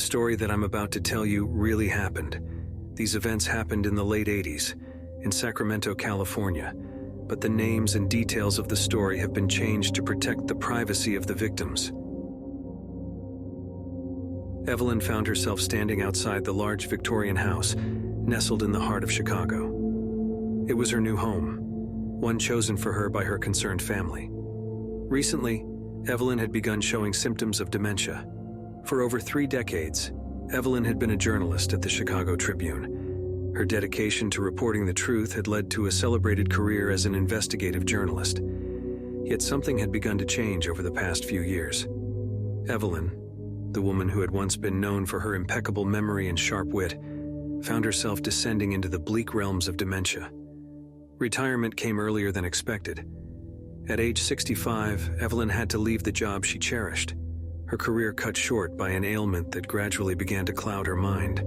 story that I'm about to tell you really happened. These events happened in the late 80s, in Sacramento, California, but the names and details of the story have been changed to protect the privacy of the victims. Evelyn found herself standing outside the large Victorian house, nestled in the heart of Chicago. It was her new home, one chosen for her by her concerned family. Recently, Evelyn had begun showing symptoms of dementia. For over 3 decades, Evelyn had been a journalist at the Chicago Tribune. Her dedication to reporting the truth had led to a celebrated career as an investigative journalist. Yet something had begun to change over the past few years. Evelyn, the woman who had once been known for her impeccable memory and sharp wit, found herself descending into the bleak realms of dementia. Retirement came earlier than expected. At age 65, Evelyn had to leave the job she cherished, her career cut short by an ailment that gradually began to cloud her mind.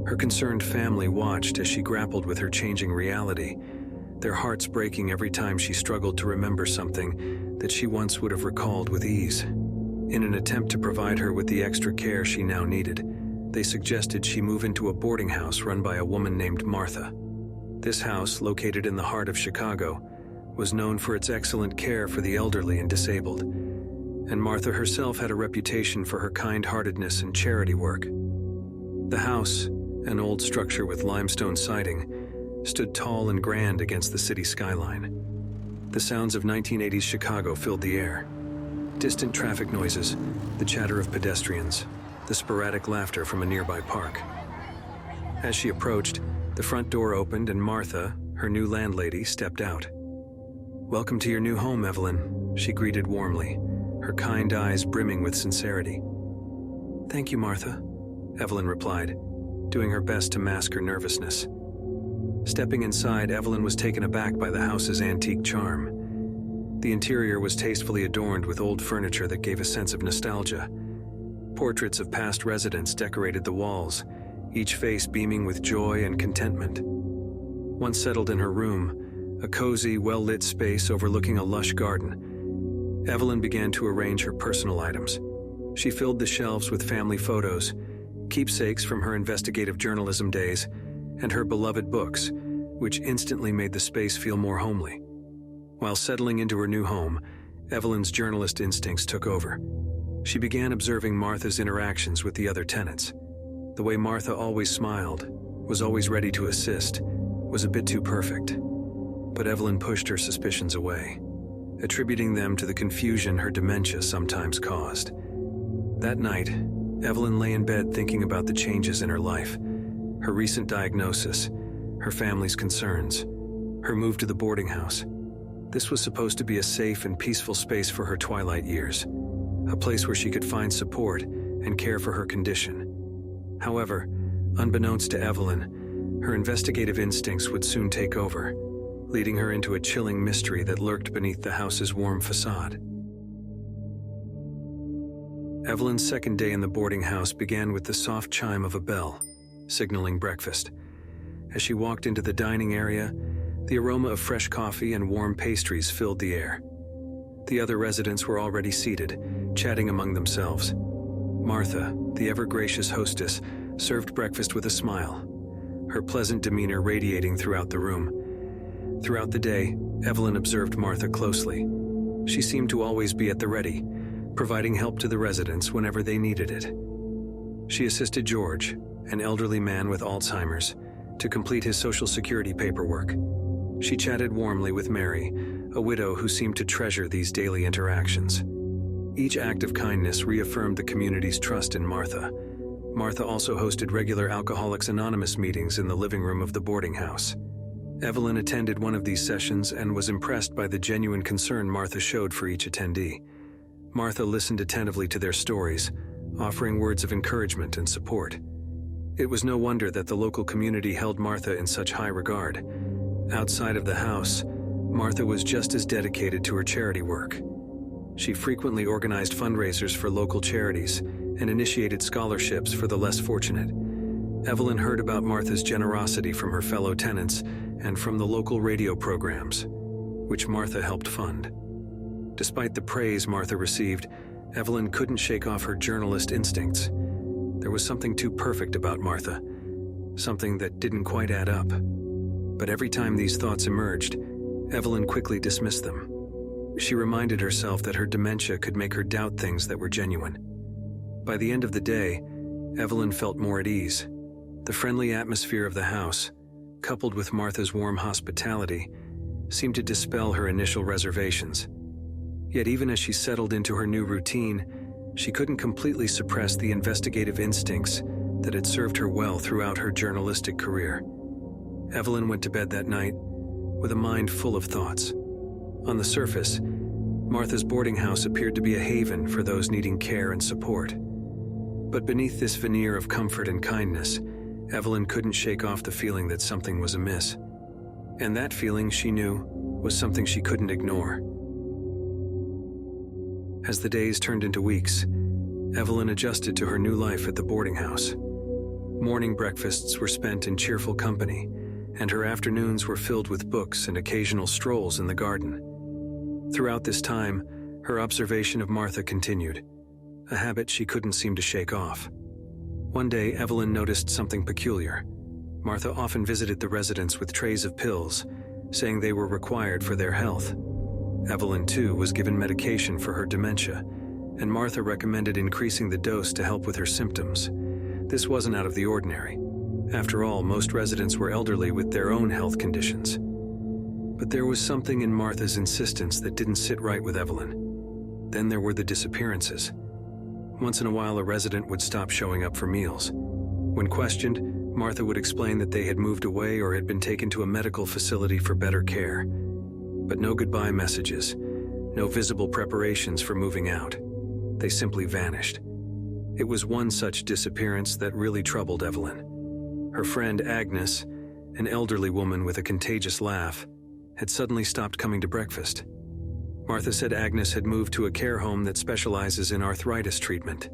Her concerned family watched as she grappled with her changing reality, their hearts breaking every time she struggled to remember something that she once would have recalled with ease. In an attempt to provide her with the extra care she now needed, they suggested she move into a boarding house run by a woman named Martha. This house, located in the heart of Chicago, was known for its excellent care for the elderly and disabled, and Martha herself had a reputation for her kind-heartedness and charity work. The house, an old structure with limestone siding, stood tall and grand against the city skyline. The sounds of 1980s Chicago filled the air. Distant traffic noises, the chatter of pedestrians, the sporadic laughter from a nearby park. As she approached, the front door opened and Martha, her new landlady, stepped out. "Welcome to your new home, Evelyn," she greeted warmly, her kind eyes brimming with sincerity. "Thank you, Martha," Evelyn replied, doing her best to mask her nervousness. Stepping inside, Evelyn was taken aback by the house's antique charm. The interior was tastefully adorned with old furniture that gave a sense of nostalgia. Portraits of past residents decorated the walls, each face beaming with joy and contentment. Once settled in her room, a cozy, well-lit space overlooking a lush garden, Evelyn began to arrange her personal items. She filled the shelves with family photos, keepsakes from her investigative journalism days, and her beloved books, which instantly made the space feel more homely. While settling into her new home, Evelyn's journalist instincts took over. She began observing Martha's interactions with the other tenants. The way Martha always smiled, was always ready to assist, was a bit too perfect. But Evelyn pushed her suspicions away, attributing them to the confusion her dementia sometimes caused. That night, Evelyn lay in bed thinking about the changes in her life, her recent diagnosis, her family's concerns, her move to the boarding house. This was supposed to be a safe and peaceful space for her twilight years, a place where she could find support and care for her condition. However, unbeknownst to Evelyn, her investigative instincts would soon take over, leading her into a chilling mystery that lurked beneath the house's warm facade. Evelyn's second day in the boarding house began with the soft chime of a bell, signaling breakfast. As she walked into the dining area, the aroma of fresh coffee and warm pastries filled the air. The other residents were already seated, chatting among themselves. Martha, the ever-gracious hostess, served breakfast with a smile, her pleasant demeanor radiating throughout the room. Throughout the day, Evelyn observed Martha closely. She seemed to always be at the ready, providing help to the residents whenever they needed it. She assisted George, an elderly man with Alzheimer's, to complete his Social Security paperwork. She chatted warmly with Mary, a widow who seemed to treasure these daily interactions. Each act of kindness reaffirmed the community's trust in Martha. Martha also hosted regular Alcoholics Anonymous meetings in the living room of the boarding house. Evelyn attended one of these sessions and was impressed by the genuine concern Martha showed for each attendee. Martha listened attentively to their stories, offering words of encouragement and support. It was no wonder that the local community held Martha in such high regard. Outside of the house, Martha was just as dedicated to her charity work. She frequently organized fundraisers for local charities and initiated scholarships for the less fortunate. Evelyn heard about Martha's generosity from her fellow tenants and from the local radio programs, which Martha helped fund. Despite the praise Martha received, Evelyn couldn't shake off her journalist instincts. There was something too perfect about Martha, something that didn't quite add up. But every time these thoughts emerged, Evelyn quickly dismissed them. She reminded herself that her dementia could make her doubt things that were genuine. By the end of the day, Evelyn felt more at ease. The friendly atmosphere of the house, coupled with Martha's warm hospitality, seemed to dispel her initial reservations. Yet even as she settled into her new routine, she couldn't completely suppress the investigative instincts that had served her well throughout her journalistic career. Evelyn went to bed that night with a mind full of thoughts. On the surface, Martha's boarding house appeared to be a haven for those needing care and support. But beneath this veneer of comfort and kindness, Evelyn couldn't shake off the feeling that something was amiss. And that feeling, she knew, was something she couldn't ignore. As the days turned into weeks, Evelyn adjusted to her new life at the boarding house. Morning breakfasts were spent in cheerful company, and her afternoons were filled with books and occasional strolls in the garden. Throughout this time, her observation of Martha continued, a habit she couldn't seem to shake off. One day, Evelyn noticed something peculiar. Martha often visited the residents with trays of pills, saying they were required for their health. Evelyn, too, was given medication for her dementia, and Martha recommended increasing the dose to help with her symptoms. This wasn't out of the ordinary. After all, most residents were elderly with their own health conditions. But there was something in Martha's insistence that didn't sit right with Evelyn. Then there were the disappearances. Once in a while, a resident would stop showing up for meals. When questioned, Martha would explain that they had moved away or had been taken to a medical facility for better care. But no goodbye messages, no visible preparations for moving out. They simply vanished. It was one such disappearance that really troubled Evelyn. Her friend Agnes, an elderly woman with a contagious laugh, had suddenly stopped coming to breakfast. Martha said Agnes had moved to a care home that specializes in arthritis treatment.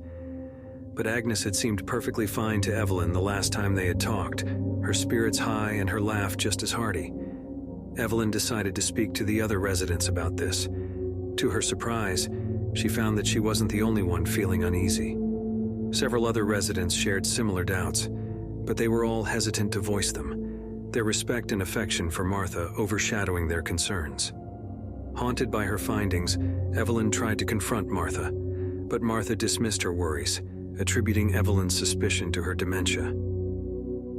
But Agnes had seemed perfectly fine to Evelyn the last time they had talked, her spirits high and her laugh just as hearty. Evelyn decided to speak to the other residents about this. To her surprise, she found that she wasn't the only one feeling uneasy. Several other residents shared similar doubts, but they were all hesitant to voice them, their respect and affection for Martha overshadowing their concerns. Haunted by her findings, Evelyn tried to confront Martha, but Martha dismissed her worries, attributing Evelyn's suspicion to her dementia.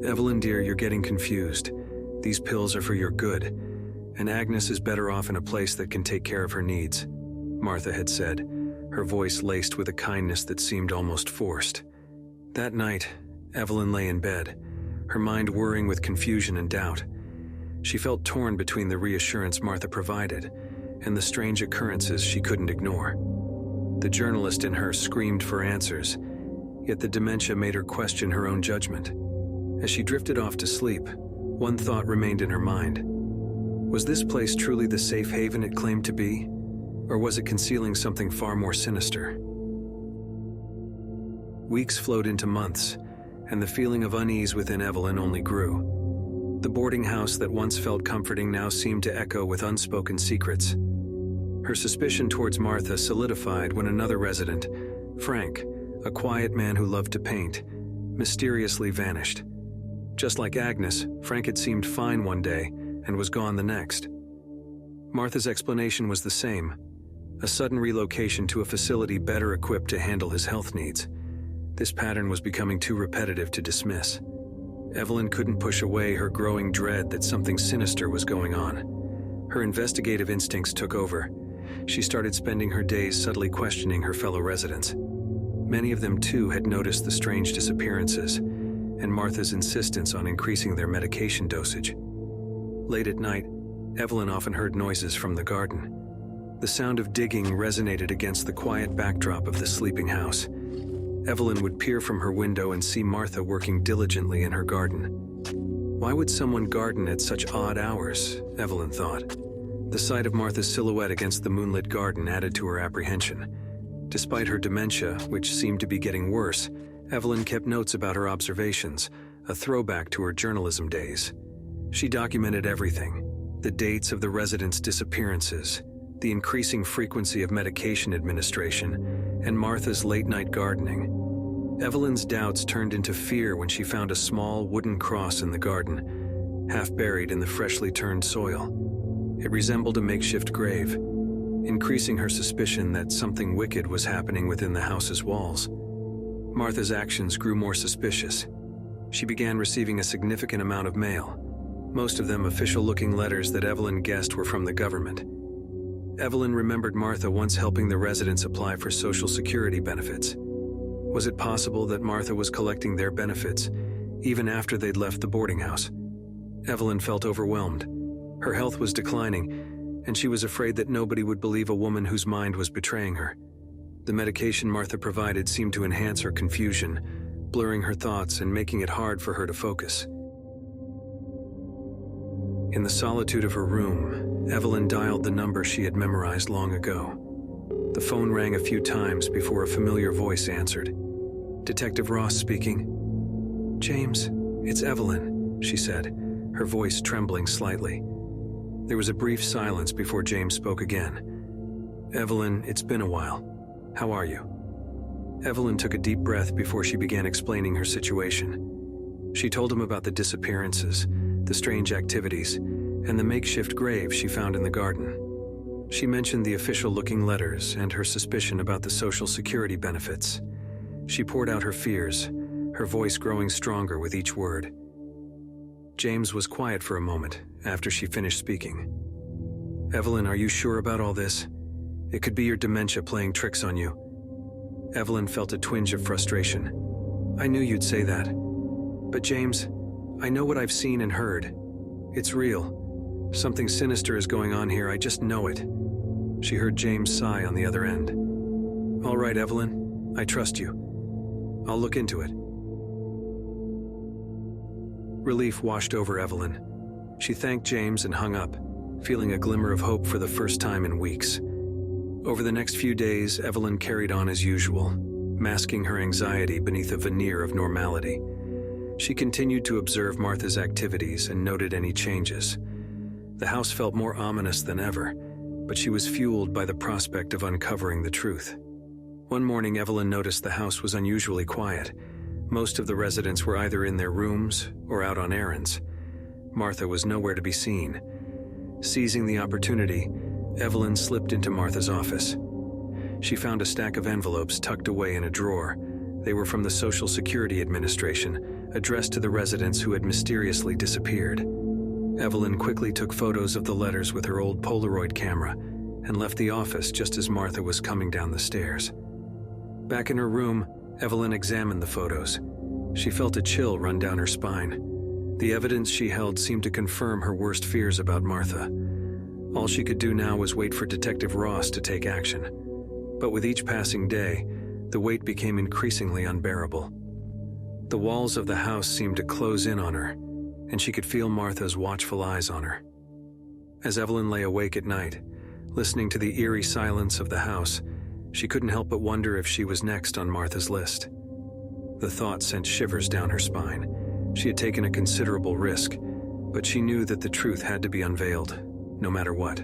"Evelyn, dear, you're getting confused. These pills are for your good, and Agnes is better off in a place that can take care of her needs," Martha had said, her voice laced with a kindness that seemed almost forced. That night, Evelyn lay in bed, her mind whirring with confusion and doubt. She felt torn between the reassurance Martha provided and the strange occurrences she couldn't ignore. The journalist in her screamed for answers, yet the dementia made her question her own judgment. As she drifted off to sleep, one thought remained in her mind. Was this place truly the safe haven it claimed to be? Or was it concealing something far more sinister? Weeks flowed into months, and the feeling of unease within Evelyn only grew. The boarding house that once felt comforting now seemed to echo with unspoken secrets. Her suspicion towards Martha solidified when another resident, Frank, a quiet man who loved to paint, mysteriously vanished. Just like Agnes, Frank had seemed fine one day and was gone the next. Martha's explanation was the same: a sudden relocation to a facility better equipped to handle his health needs. This pattern was becoming too repetitive to dismiss. Evelyn couldn't push away her growing dread that something sinister was going on. Her investigative instincts took over. She started spending her days subtly questioning her fellow residents. Many of them, too, had noticed the strange disappearances and Martha's insistence on increasing their medication dosage. Late at night, Evelyn often heard noises from the garden. The sound of digging resonated against the quiet backdrop of the sleeping house. Evelyn would peer from her window and see Martha working diligently in her garden. Why would someone garden at such odd hours, Evelyn thought. The sight of Martha's silhouette against the moonlit garden added to her apprehension. Despite her dementia, which seemed to be getting worse, Evelyn kept notes about her observations, a throwback to her journalism days. She documented everything: the dates of the residents' disappearances, the increasing frequency of medication administration, and Martha's late-night gardening. Evelyn's doubts turned into fear when she found a small wooden cross in the garden, half buried in the freshly turned soil. It resembled a makeshift grave, increasing her suspicion that something wicked was happening within the house's walls. Martha's actions grew more suspicious. She began receiving a significant amount of mail, most of them official-looking letters that Evelyn guessed were from the government. Evelyn remembered Martha once helping the residents apply for Social Security benefits. Was it possible that Martha was collecting their benefits, even after they'd left the boarding house? Evelyn felt overwhelmed. Her health was declining, and she was afraid that nobody would believe a woman whose mind was betraying her. The medication Martha provided seemed to enhance her confusion, blurring her thoughts and making it hard for her to focus. In the solitude of her room, Evelyn dialed the number she had memorized long ago. The phone rang a few times before a familiar voice answered. "Detective Ross speaking." "James, it's Evelyn," she said, her voice trembling slightly. There was a brief silence before James spoke again. "Evelyn, it's been a while. How are you?" Evelyn took a deep breath before she began explaining her situation. She told him about the disappearances, the strange activities, and the makeshift grave she found in the garden. She mentioned the official-looking letters and her suspicion about the Social Security benefits. She poured out her fears, her voice growing stronger with each word. James was quiet for a moment after she finished speaking. "Evelyn, are you sure about all this? It could be your dementia playing tricks on you." Evelyn felt a twinge of frustration. "I knew you'd say that. But James, I know what I've seen and heard. It's real. Something sinister is going on here, I just know it." She heard James sigh on the other end. "All right, Evelyn, I trust you. I'll look into it." Relief washed over Evelyn. She thanked James and hung up, feeling a glimmer of hope for the first time in weeks. Over the next few days, Evelyn carried on as usual, masking her anxiety beneath a veneer of normality. She continued to observe Martha's activities and noted any changes. The house felt more ominous than ever, but she was fueled by the prospect of uncovering the truth. One morning, Evelyn noticed the house was unusually quiet. Most of the residents were either in their rooms or out on errands. Martha was nowhere to be seen. Seizing the opportunity, Evelyn slipped into Martha's office. She found a stack of envelopes tucked away in a drawer. They were from the Social Security Administration, addressed to the residents who had mysteriously disappeared. Evelyn quickly took photos of the letters with her old Polaroid camera and left the office just as Martha was coming down the stairs. Back in her room, Evelyn examined the photos. She felt a chill run down her spine. The evidence she held seemed to confirm her worst fears about Martha. All she could do now was wait for Detective Ross to take action. But with each passing day, the weight became increasingly unbearable. The walls of the house seemed to close in on her, and she could feel Martha's watchful eyes on her. As Evelyn lay awake at night, listening to the eerie silence of the house, she couldn't help but wonder if she was next on Martha's list. The thought sent shivers down her spine. She had taken a considerable risk, but she knew that the truth had to be unveiled, no matter what.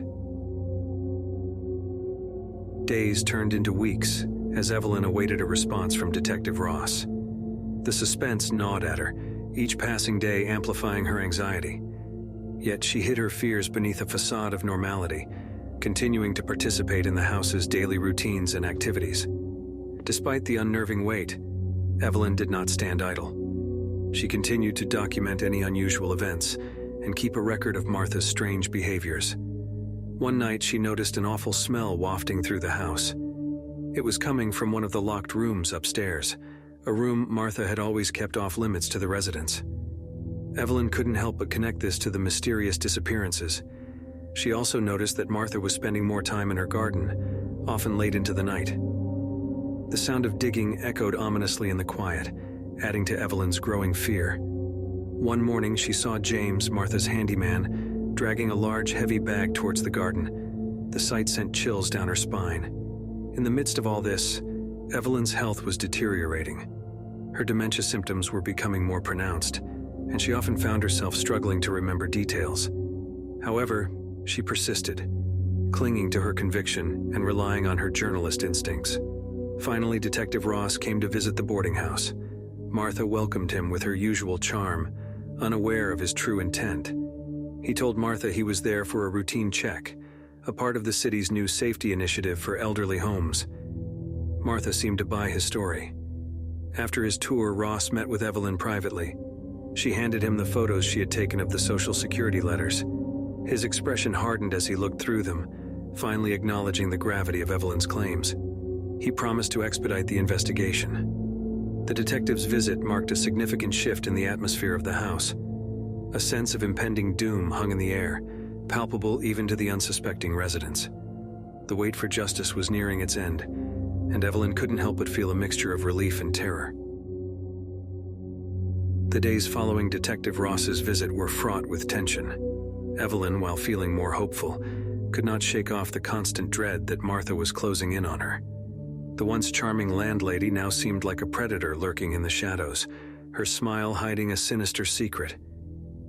Days turned into weeks as Evelyn awaited a response from Detective Ross. The suspense gnawed at her, each passing day amplifying her anxiety. Yet she hid her fears beneath a facade of normality, continuing to participate in the house's daily routines and activities. Despite the unnerving wait, Evelyn did not stand idle. She continued to document any unusual events and keep a record of Martha's strange behaviors. One night, she noticed an awful smell wafting through the house. It was coming from one of the locked rooms upstairs, a room Martha had always kept off limits to the residents. Evelyn couldn't help but connect this to the mysterious disappearances. She also noticed that Martha was spending more time in her garden, often late into the night. The sound of digging echoed ominously in the quiet, adding to Evelyn's growing fear. One morning, she saw James, Martha's handyman, dragging a large, heavy bag towards the garden. The sight sent chills down her spine. In the midst of all this, Evelyn's health was deteriorating. Her dementia symptoms were becoming more pronounced, and she often found herself struggling to remember details. However, she persisted, clinging to her conviction and relying on her journalist instincts. Finally, Detective Ross came to visit the boarding house. Martha welcomed him with her usual charm, unaware of his true intent. He told Martha he was there for a routine check, a part of the city's new safety initiative for elderly homes. Martha seemed to buy his story. After his tour, Ross met with Evelyn privately. She handed him the photos she had taken of the Social Security letters. His expression hardened as he looked through them, finally acknowledging the gravity of Evelyn's claims. He promised to expedite the investigation. The detective's visit marked a significant shift in the atmosphere of the house. A sense of impending doom hung in the air, palpable even to the unsuspecting residents. The wait for justice was nearing its end, and Evelyn couldn't help but feel a mixture of relief and terror. The days following Detective Ross's visit were fraught with tension. Evelyn, while feeling more hopeful, could not shake off the constant dread that Martha was closing in on her. The once charming landlady now seemed like a predator lurking in the shadows, her smile hiding a sinister secret.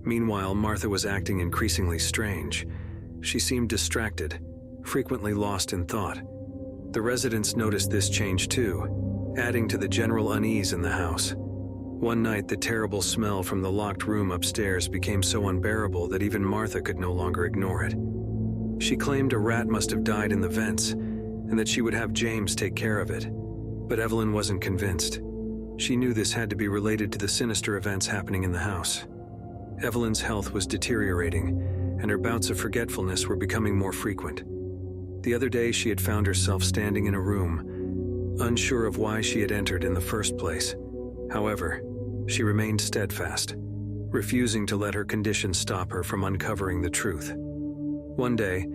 Meanwhile, Martha was acting increasingly strange. She seemed distracted, frequently lost in thought. The residents noticed this change too, adding to the general unease in the house. One night, the terrible smell from the locked room upstairs became so unbearable that even Martha could no longer ignore it. She claimed a rat must have died in the vents, and that she would have James take care of it. But Evelyn wasn't convinced. She knew this had to be related to the sinister events happening in the house. Evelyn's health was deteriorating, and her bouts of forgetfulness were becoming more frequent. The other day, she had found herself standing in a room, unsure of why she had entered in the first place. However, she remained steadfast, refusing to let her condition stop her from uncovering the truth. One day,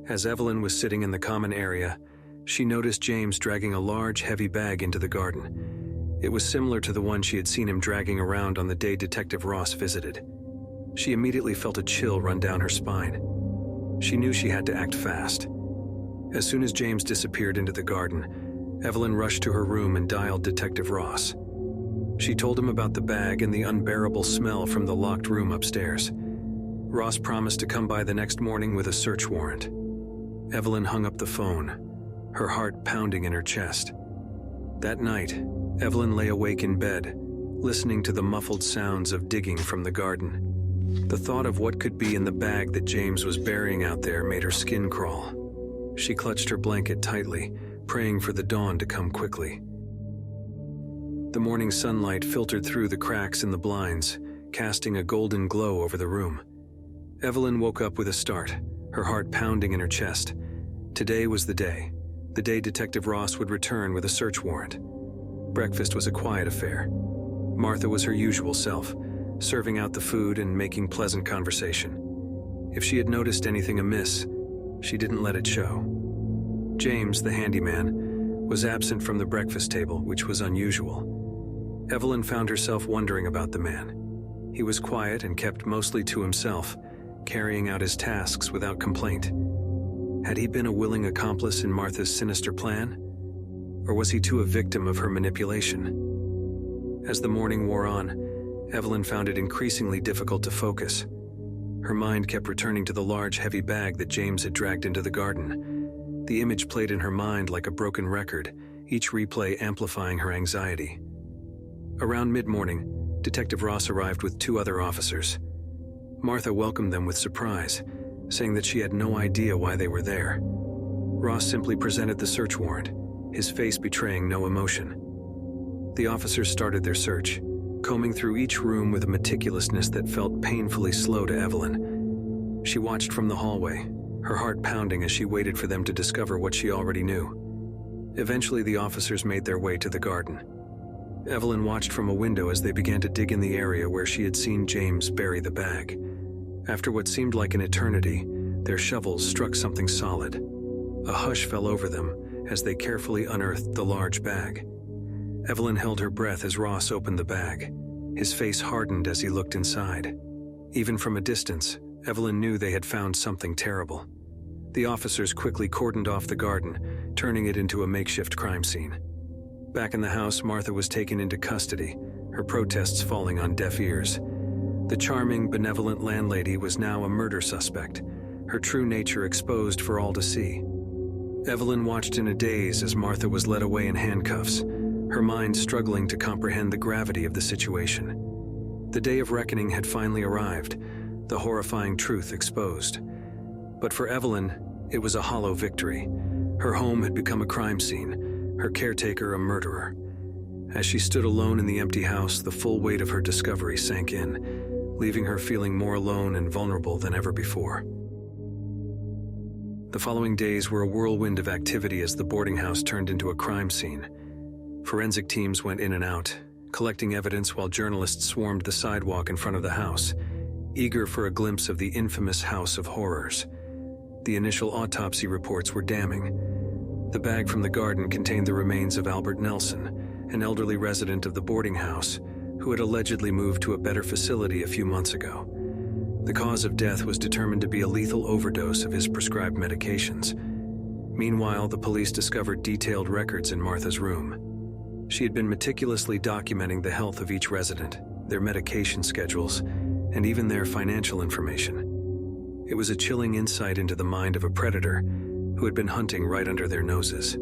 as Evelyn was sitting in the common area, she noticed James dragging a large, heavy bag into the garden. It was similar to the one she had seen him dragging around on the day Detective Ross visited. She immediately felt a chill run down her spine. She knew she had to act fast. As soon as James disappeared into the garden, Evelyn rushed to her room and dialed Detective Ross. She told him about the bag and the unbearable smell from the locked room upstairs. Ross promised to come by the next morning with a search warrant. Evelyn hung up the phone, her heart pounding in her chest. That night, Evelyn lay awake in bed, listening to the muffled sounds of digging from the garden. The thought of what could be in the bag that James was burying out there made her skin crawl. She clutched her blanket tightly, praying for the dawn to come quickly. The morning sunlight filtered through the cracks in the blinds, casting a golden glow over the room. Evelyn woke up with a start, her heart pounding in her chest. Today was the day Detective Ross would return with a search warrant. Breakfast was a quiet affair. Martha was her usual self, serving out the food and making pleasant conversation. If she had noticed anything amiss, she didn't let it show. James, the handyman, was absent from the breakfast table, which was unusual. Evelyn found herself wondering about the man. He was quiet and kept mostly to himself, carrying out his tasks without complaint. Had he been a willing accomplice in Martha's sinister plan? Or was he too a victim of her manipulation? As the morning wore on, Evelyn found it increasingly difficult to focus. Her mind kept returning to the large, heavy bag that James had dragged into the garden. The image played in her mind like a broken record, each replay amplifying her anxiety. Around mid-morning, Detective Ross arrived with 2 other officers. Martha welcomed them with surprise, saying that she had no idea why they were there. Ross simply presented the search warrant, his face betraying no emotion. The officers started their search, combing through each room with a meticulousness that felt painfully slow to Evelyn. She watched from the hallway, her heart pounding as she waited for them to discover what she already knew. Eventually, the officers made their way to the garden. Evelyn watched from a window as they began to dig in the area where she had seen James bury the bag. After what seemed like an eternity, their shovels struck something solid. A hush fell over them as they carefully unearthed the large bag. Evelyn held her breath as Ross opened the bag. His face hardened as he looked inside. Even from a distance, Evelyn knew they had found something terrible. The officers quickly cordoned off the garden, turning it into a makeshift crime scene. Back in the house, Martha was taken into custody, her protests falling on deaf ears. The charming, benevolent landlady was now a murder suspect, her true nature exposed for all to see. Evelyn watched in a daze as Martha was led away in handcuffs, her mind struggling to comprehend the gravity of the situation. The day of reckoning had finally arrived, the horrifying truth exposed. But for Evelyn, it was a hollow victory. Her home had become a crime scene, her caretaker a murderer. As she stood alone in the empty house, the full weight of her discovery sank in, leaving her feeling more alone and vulnerable than ever before. The following days were a whirlwind of activity as the boarding house turned into a crime scene. Forensic teams went in and out, collecting evidence while journalists swarmed the sidewalk in front of the house, eager for a glimpse of the infamous House of Horrors. The initial autopsy reports were damning. The bag from the garden contained the remains of Albert Nelson, an elderly resident of the boarding house, who had allegedly moved to a better facility a few months ago. The cause of death was determined to be a lethal overdose of his prescribed medications. Meanwhile, the police discovered detailed records in Martha's room. She had been meticulously documenting the health of each resident, their medication schedules, and even their financial information. It was a chilling insight into the mind of a predator who had been hunting right under their noses.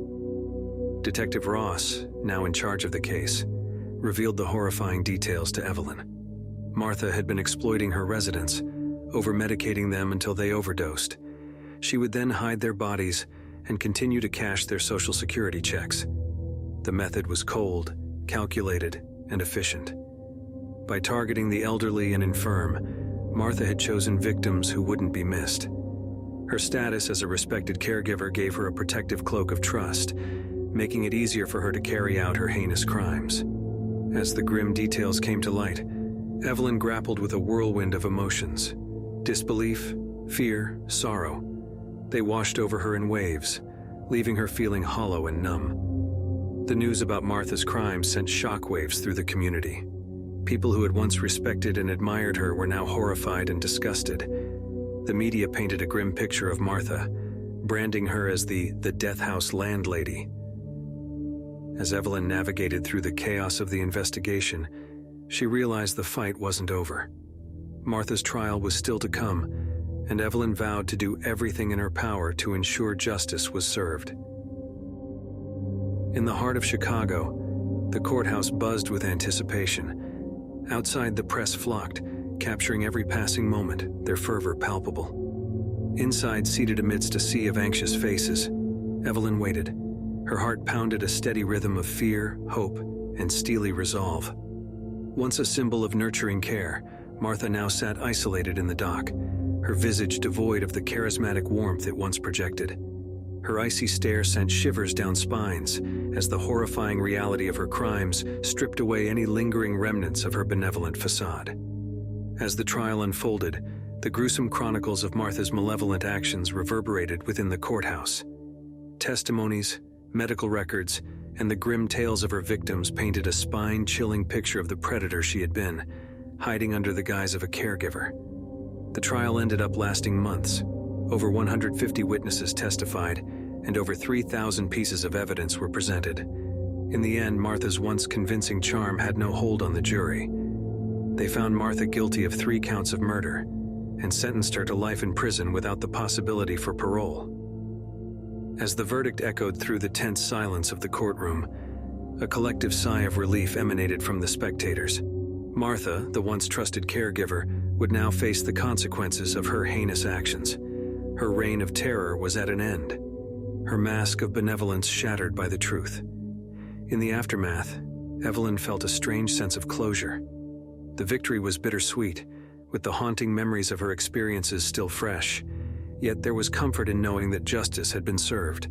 Detective Ross, now in charge of the case, revealed the horrifying details to Evelyn. Martha had been exploiting her residents, over-medicating them until they overdosed. She would then hide their bodies and continue to cash their Social Security checks. The method was cold, calculated, and efficient. By targeting the elderly and infirm, Martha had chosen victims who wouldn't be missed. Her status as a respected caregiver gave her a protective cloak of trust, making it easier for her to carry out her heinous crimes. As the grim details came to light, Evelyn grappled with a whirlwind of emotions. Disbelief, fear, sorrow. They washed over her in waves, leaving her feeling hollow and numb. The news about Martha's crimes sent shockwaves through the community. People who had once respected and admired her were now horrified and disgusted. The media painted a grim picture of Martha, branding her as the death house landlady. As Evelyn navigated through the chaos of the investigation, she realized the fight wasn't over. Martha's trial was still to come, and Evelyn vowed to do everything in her power to ensure justice was served. In the heart of Chicago, the courthouse buzzed with anticipation. Outside, the press flocked, capturing every passing moment, their fervor palpable. Inside, seated amidst a sea of anxious faces, Evelyn waited. Her heart pounded a steady rhythm of fear, hope, and steely resolve. Once a symbol of nurturing care, Martha now sat isolated in the dock, her visage devoid of the charismatic warmth it once projected. Her icy stare sent shivers down spines as the horrifying reality of her crimes stripped away any lingering remnants of her benevolent facade. As the trial unfolded, the gruesome chronicles of Martha's malevolent actions reverberated within the courthouse. Testimonies, medical records, and the grim tales of her victims painted a spine-chilling picture of the predator she had been, hiding under the guise of a caregiver. The trial ended up lasting months. Over 150 witnesses testified, and over 3,000 pieces of evidence were presented. In the end, Martha's once convincing charm had no hold on the jury. They found Martha guilty of 3 counts of murder and sentenced her to life in prison without the possibility for parole. As the verdict echoed through the tense silence of the courtroom, a collective sigh of relief emanated from the spectators. Martha, the once trusted caregiver, would now face the consequences of her heinous actions. Her reign of terror was at an end, her mask of benevolence shattered by the truth. In the aftermath, Evelyn felt a strange sense of closure. The victory was bittersweet, with the haunting memories of her experiences still fresh. Yet there was comfort in knowing that justice had been served.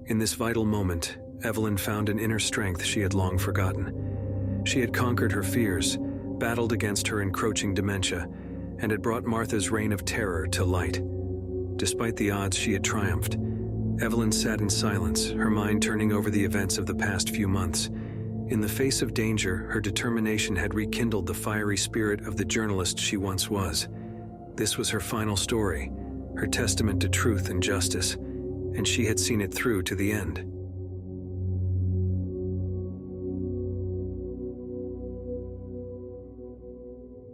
In this vital moment, Evelyn found an inner strength she had long forgotten. She had conquered her fears, battled against her encroaching dementia, and had brought Martha's reign of terror to light. Despite the odds, she had triumphed. Evelyn sat in silence, her mind turning over the events of the past few months. In the face of danger, her determination had rekindled the fiery spirit of the journalist she once was. This was her final story, her testament to truth and justice, and she had seen it through to the end.